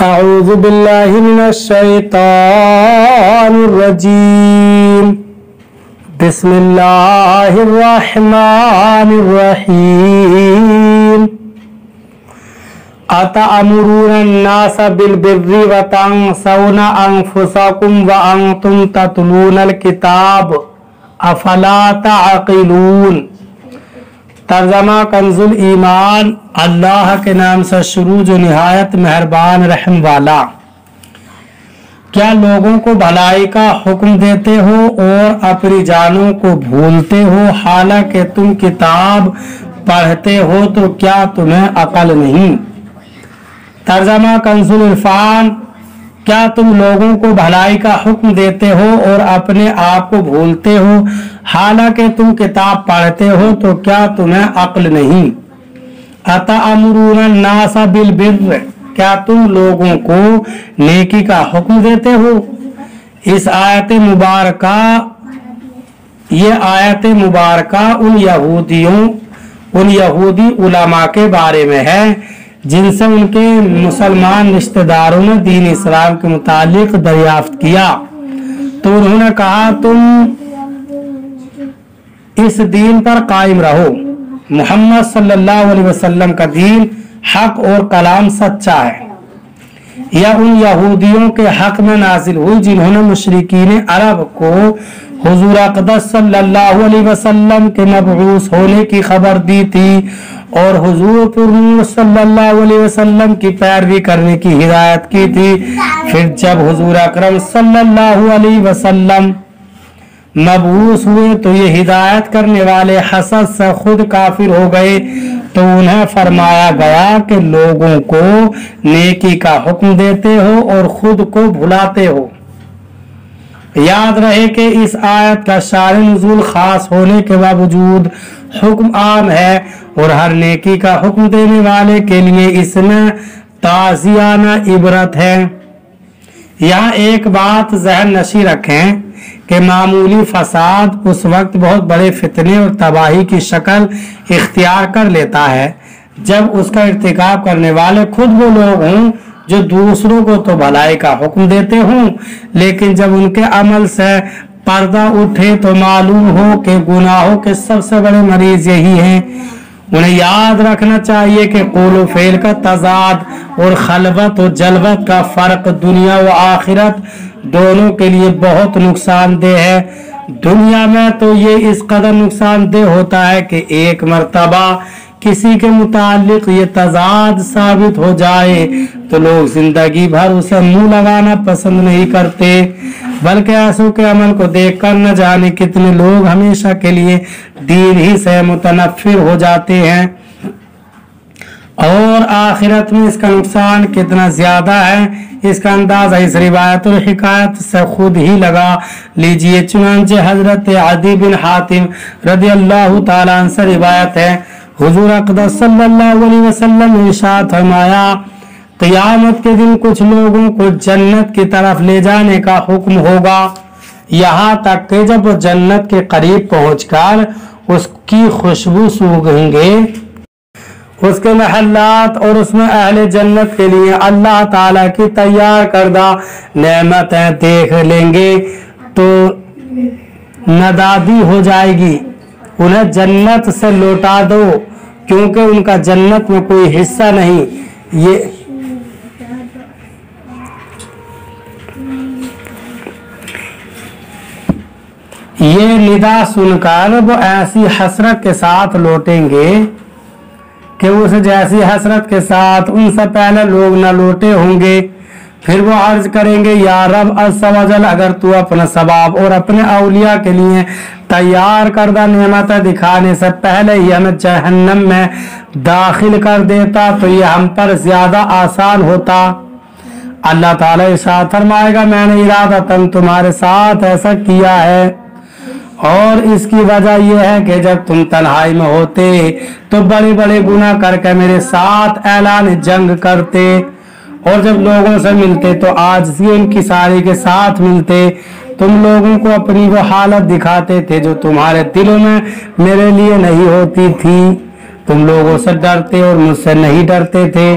أعوذ بالله من الشيطان الرجيم بسم الله الرحمن الرحيم أتأمرون الناس بالبر وتنسون أنفسكم وأنتم تتلون الكتاب أفلا تعقلون۔ ترجمہ کنزُ ایمان۔ اللہ کے نام سے شروع جو نہایت مہربان رحم والا۔ کیا لوگوں کو بھلائی کا حکم دیتے ہو اور اپنی جانوں کو بھولتے ہو، حالانکہ تم کتاب پڑھتے ہو تو کیا تمہیں عقل نہیں؟ ترجمہ کنزُ العرفان۔ کیا تم لوگوں کو بھلائی کا حکم دیتے ہو اور اپنے آپ کو بھولتے ہو، حالانکہ تم کتاب پڑھتے ہو تو کیا تمہیں عقل نہیں؟ اتأمرون الناس بالبر، کیا تم لوگوں کو نیکی کا حکم دیتے ہو؟ اس آیت مبارکہ ان یہودی علماء کے بارے میں ہے جن سے ان کے مسلمان رشتہ داروں نے دین اسلام کے متعلق دریافت کیا تو انہوں نے کہا تم اس دین پر قائم رہو۔ محمد صلی اللہ علیہ وسلم کا دین حق اور کلام سچا ہے۔ یا ان یہودیوں کے حق میں نازل ہوئی جنہوں نے مشرکین عرب کو حضور اقدس صلی اللہ علیہ وسلم کے مبعوث ہونے کی خبر دی تھی اور حضور پر صلی اللہ علیہ وسلم کی پیروی کرنے کی ہدایت کی تھی۔ پھر جب حضور اکرم صلی اللہ علیہ وسلم مبعوث ہوئے تو یہ ہدایت کرنے والے حسد سے خود کافر ہو گئے، تو انہیں فرمایا گیا کہ لوگوں کو نیکی کا حکم دیتے ہو اور خود کو بھلاتے ہو۔ یاد رہے کہ اس آیت کا شان نزول خاص ہونے کے باوجود حکم عام ہے اور ہر نیکی کا حکم دینے والے کے لیے اس میں تعزیانہ عبرت ہے۔ یہاں ایک بات ذہن نشین رکھیں کہ معمولی فساد اس وقت بہت بڑے فتنے اور تباہی کی شکل اختیار کر لیتا ہے جب اس کا ارتکاب کرنے والے خود وہ لوگ ہوں جو دوسروں کو تو بھلائی کا حکم دیتے ہوں، لیکن جب ان کے عمل سے پردہ اٹھے تو معلوم ہو کہ گناہوں کے سب سے بڑے مریض یہی ہیں۔ انہیں یاد رکھنا چاہیے کہ قول و فعل کا تضاد اور خلوت و جلوت کا فرق دنیا و آخرت دونوں کے لیے بہت نقصان دہ ہے۔ دنیا میں تو یہ اس قدر نقصان دہ ہوتا ہے کہ ایک مرتبہ کسی کے متعلق یہ تضاد ثابت ہو جائے تو لوگ زندگی بھر اسے منہ لگانا پسند نہیں کرتے، بلکہ ایسوں کے عمل کو دیکھ کر نہ جانے کتنے لوگ ہمیشہ کے لیے دین ہی سے متنفر ہو جاتے ہیں۔ اور آخرت میں اس کا نقصان کتنا زیادہ ہے اس کا اندازہ اس روایت اور حکایت سے خود ہی لگا لیجئے۔ چنانچہ حضرت عدی بن حاتم رضی اللہ تعالیٰ عنہ سے روایت ہے، حضور اقدس صلی اللہ علیہ وسلم نے ارشاد فرمایا، قیامت کے دن کچھ لوگوں کو جنت کی طرف لے جانے کا حکم ہوگا، یہاں تک کہ جب وہ جنت کے قریب پہنچ کر اس کی خوشبو سونگیں گے، اس کے محلات اور اس میں اہل جنت کے لیے اللہ تعالیٰ کی تیار کردہ نعمتیں دیکھ لیں گے تو ندادی ہو جائے گی، انہیں جنت سے لوٹا دو کیونکہ ان کا جنت میں کوئی حصہ نہیں۔ یہ ندا سن کر وہ ایسی حسرت کے ساتھ لوٹیں گے کہ اس جیسی حسرت کے ساتھ ان سے پہلے لوگ نہ لوٹے ہوں گے۔ پھر وہ عرض کریں گے، یا رب عز و جل، اگر تو اپنا ثواب اور اپنے اولیاء کے لیے تیار کردہ نعمتیں دکھانے سے پہلے ہی ہمیں جہنم میں داخل کر دیتا تو یہ ہم پر زیادہ آسان ہوتا۔ اللہ تعالیٰ ارشاد فرمائے گا، میں نے ارادتاً تمہارے ساتھ ایسا کیا ہے، اور اس کی وجہ یہ ہے کہ جب تم تنہائی میں ہوتے تو بڑے بڑے گناہ کر کے میرے ساتھ اعلان جنگ کرتے، اور جب لوگوں سے ملتے تو عاجزی انکساری کے ساتھ ملتے۔ تم لوگوں کو اپنی وہ حالت دکھاتے تھے جو تمہارے دلوں میں میرے لیے نہیں ہوتی تھی، تم لوگوں سے ڈرتے اور مجھ سے نہیں ڈرتے تھے،